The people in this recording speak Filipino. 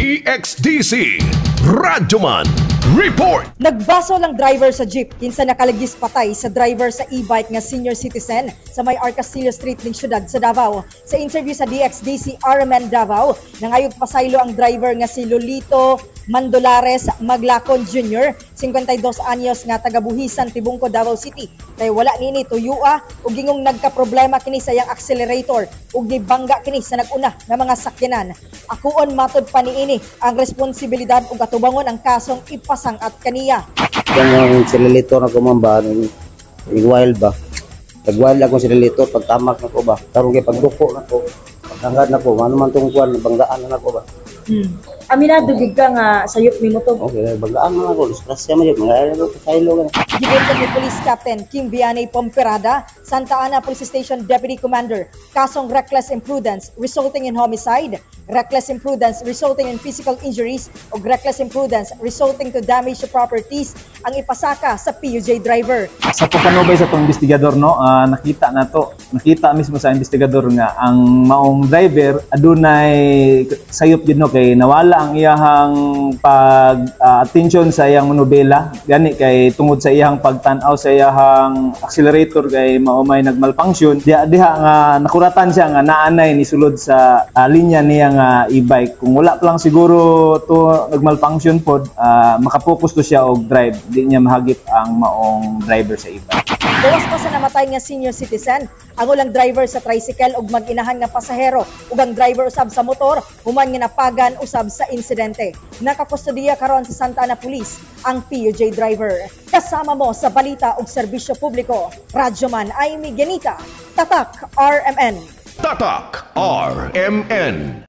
DXDC Radyoman Report. Nagbaso lang driver sa jeep kinsa nakalagis patay sa driver sa e-bike nga senior citizen sa may Arcastillo Street ning syudad sa Davao. Sa interview sa DXDC RMN Davao, nangayog pasaylo ang driver nga si Lolito Mandolares Maglacon Jr., 52 anyos nga taga-Buhisan, Tibungco, Davao City. Kay wala nini tuyua ug gingong nagka-problema kini sa iyang accelerator ug nibangga kini sa nag-una nga mga sakyanan. Akuon matud pa niini ang responsibilidad ug atubangon ang kasong ipasang at kaniya. Yung accelerator na kumamba, wild ba? Nag-wild ako accelerator, pagtamak na ko ba? Tarong kay pagduko na ko, paghanggad na ko, ano man itong kuwan, banggaan na ko ba? Aminado gid ka nga sayop ni mo to. Okay, banggaan na ako, diskrasya mo yun, mga ayun ko, pasaylo ka na. Gibentan ni Police Captain Kim Vianey Pomperada, Santa Ana Police Station Deputy Commander, kasong reckless imprudence resulting in homicide, reckless imprudence resulting in physical injuries, o reckless imprudence resulting to damage to properties ang ipasaka sa PUJ driver. Sa pagkanubay sa itong investigador, no, nakita mismo sa investigador nga ang maong driver adunay sayop din, no, kay nawala ang iyahang pag-attention sa iyang manubela gani kay tungod sa iyahang pagtan-aw sa iyahang accelerator kay maumay nagmalfunction diha nga nakuratan siya nga naanay ni sulod sa linya niya nga e-bike. Kung wala pa lang siguro to nagmalfunction pod, makapokus to siya og drive, di niya mahagip ang maong driver sa e-bike. Gawas pa sa namatay nga senior citizen, ang ulang driver sa tricycle ug mag-inahan nga pasahero ug ang driver usab sa motor human nga napagan usab sa insidente. Nakakustodiya karon sa Santa Ana Police ang PUJ driver. Kasama mo sa balita ug serbisyo publiko, Radyoman Amy Genita, Tatak RMN. Tatak RMN.